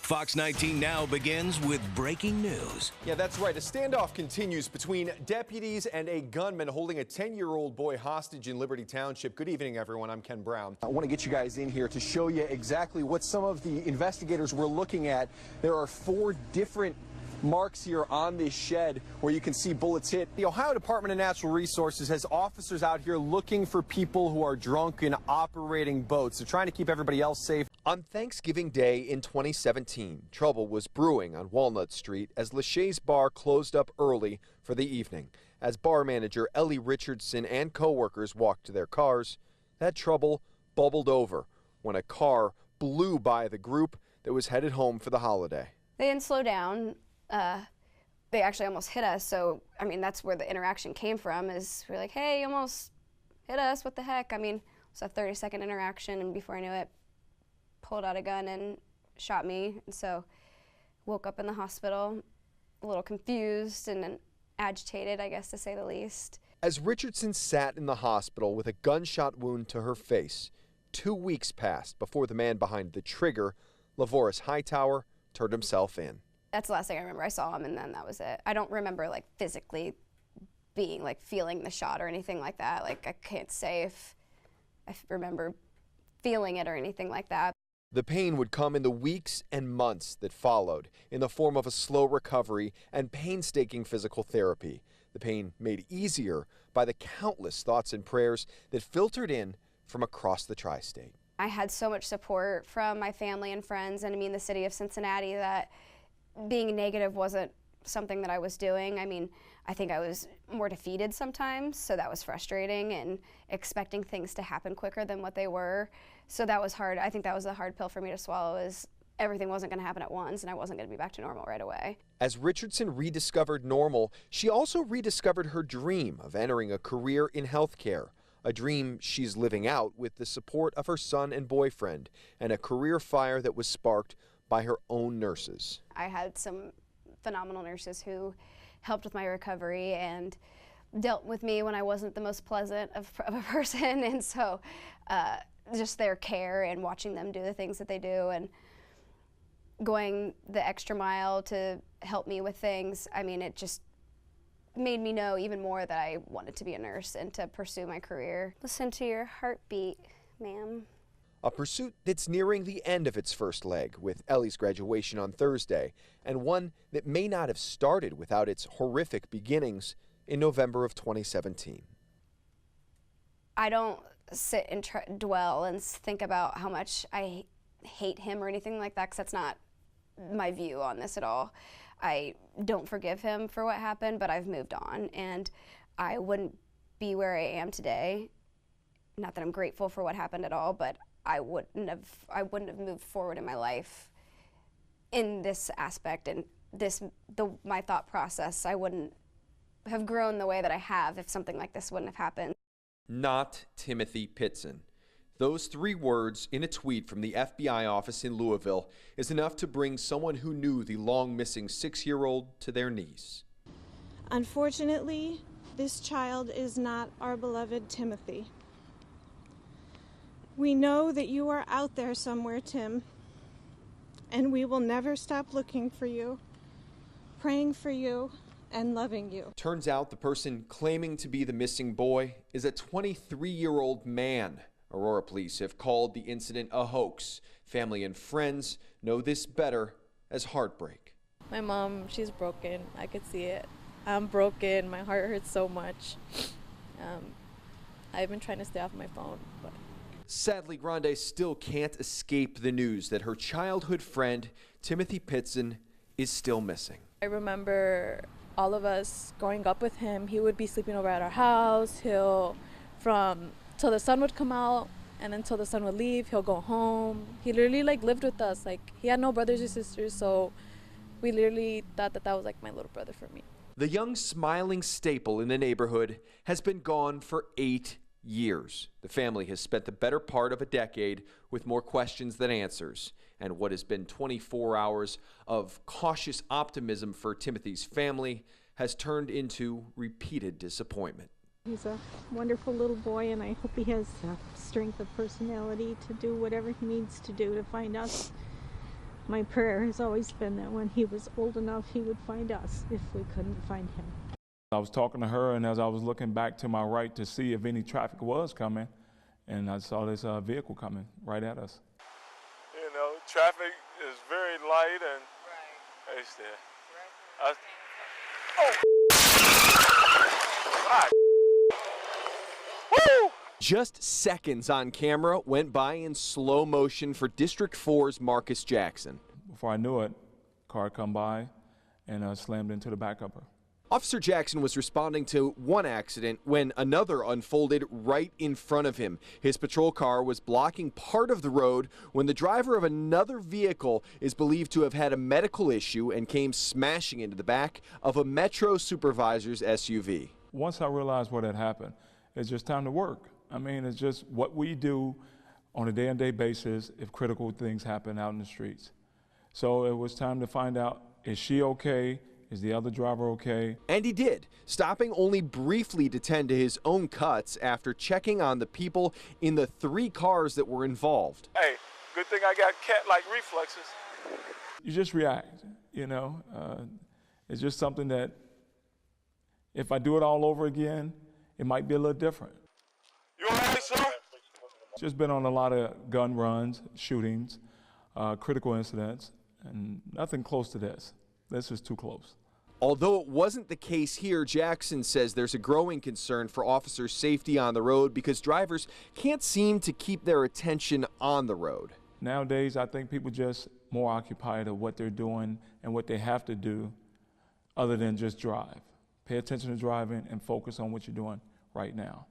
Fox 19 now begins with breaking news. Yeah, that's right. A standoff continues between deputies and a gunman holding a 10-year-old boy hostage in Liberty Township. Good evening, everyone. I'm Ken Brown. I want to get you guys in here to show you exactly what some of the investigators were looking at. There are 4 different marks here on this shed where you can see bullets hit. The Ohio Department of Natural Resources has officers out here looking for people who are drunk and operating boats. They're trying to keep everybody else safe. On Thanksgiving Day in 2017, trouble was brewing on Walnut Street as Lachey's Bar closed up early for the evening. As bar manager Ellie Richardson and co-workers walked to their cars, that trouble bubbled over when a car blew by the group that was headed home for the holiday. They didn't slow down. They actually almost hit us, so I mean that's where the interaction came from, is we're like, hey, you almost hit us, what the heck? I mean, it was a 30-second interaction, and before I knew it, pulled out a gun and shot me. And so woke up in the hospital a little confused and agitated, I guess, to say the least. As Richardson sat in the hospital with a gunshot wound to her face, 2 weeks passed before the man behind the trigger, Lavoris Hightower, turned himself in. That's the last thing I remember. I saw him, and then that was it. I don't remember like physically being like feeling the shot or anything like that. Like I can't say if I remember feeling it or anything like that. The pain would come in the weeks and months that followed in the form of a slow recovery and painstaking physical therapy. The pain made easier by the countless thoughts and prayers that filtered in from across the tri-state. I had so much support from my family and friends, and I mean the city of Cincinnati, that being negative wasn't something that I was doing. I mean, I think I was more defeated sometimes, so that was frustrating, and expecting things to happen quicker than what they were. So that was hard. I think that was a hard pill for me to swallow, is everything wasn't going to happen at once, and I wasn't going to be back to normal right away. As Richardson rediscovered normal, she also rediscovered her dream of entering a career in healthcare, a dream she's living out with the support of her son and boyfriend, and a career fire that was sparked by her own nurses. I had some phenomenal nurses who helped with my recovery and dealt with me when I wasn't the most pleasant of a person, and so just their care and watching them do the things that they do and going the extra mile to help me with things, I mean, it just made me know even more that I wanted to be a nurse and to pursue my career. Listen to your heartbeat, ma'am. A pursuit that's nearing the end of its first leg with Ellie's graduation on Thursday, and one that may not have started without its horrific beginnings in November of 2017. I don't sit and dwell and think about how much I hate him or anything like that, because that's not my view on this at all. I don't forgive him for what happened, but I've moved on, and I wouldn't be where I am today. Not that I'm grateful for what happened at all, but I wouldn't have moved forward in my life in this aspect and my thought process. I wouldn't have grown the way that I have if something like this wouldn't have happened. Not Timothy Pitson. Those 3 words in a tweet from the FBI office in Louisville is enough to bring someone who knew the long-missing 6-year-old to their knees. Unfortunately, this child is not our beloved Timothy. We know that you are out there somewhere, Tim, and we will never stop looking for you, praying for you, and loving you. Turns out the person claiming to be the missing boy is a 23-year-old man. Aurora police have called the incident a hoax. Family and friends know this better as heartbreak. My mom, she's broken. I could see it. I'm broken. My heart hurts so much. I've been trying to stay off my phone, but sadly, Grande still can't escape the news that her childhood friend, Timothy Pitson, is still missing. I remember all of us growing up with him. He would be sleeping over at our house. Till the sun would come out, and then till the sun would leave, he'll go home. He literally lived with us. He had no brothers or sisters, so we literally thought that was my little brother for me. The young smiling staple in the neighborhood has been gone for 8 years. The family has spent the better part of a decade with more questions than answers, and what has been 24 hours of cautious optimism for Timothy's family has turned into repeated disappointment. He's a wonderful little boy, and I hope he has strength of personality to do whatever he needs to do to find us My prayer has always been that when he was old enough, he would find us if we couldn't find him. I was talking to her, and as I was looking back to my right to see if any traffic was coming, and I saw this vehicle coming right at us. You know, traffic is very light, and it's there. Woo! Just seconds on camera went by in slow motion for District 4's Marcus Jackson. Before I knew it, car come by and slammed into the back of her. Officer Jackson was responding to one accident when another unfolded right in front of him. His patrol car was blocking part of the road when the driver of another vehicle is believed to have had a medical issue and came smashing into the back of a Metro supervisor's SUV. Once I realized what had happened, it's just time to work. I mean, it's just what we do on a day-to-day basis if critical things happen out in the streets. So it was time to find out, is she okay? Is the other driver okay? And he did, stopping only briefly to tend to his own cuts after checking on the people in the 3 cars that were involved. Hey, good thing I got cat-like reflexes. You just react, you know. It's just something that if I do it all over again, it might be a little different. You all right, sir? Just been on a lot of gun runs, shootings, critical incidents, and nothing close to this. This is too close. Although it wasn't the case here, Jackson says there's a growing concern for officers' safety on the road because drivers can't seem to keep their attention on the road. Nowadays, I think people just more occupied of what they're doing and what they have to do other than just drive. Pay attention to driving and focus on what you're doing right now.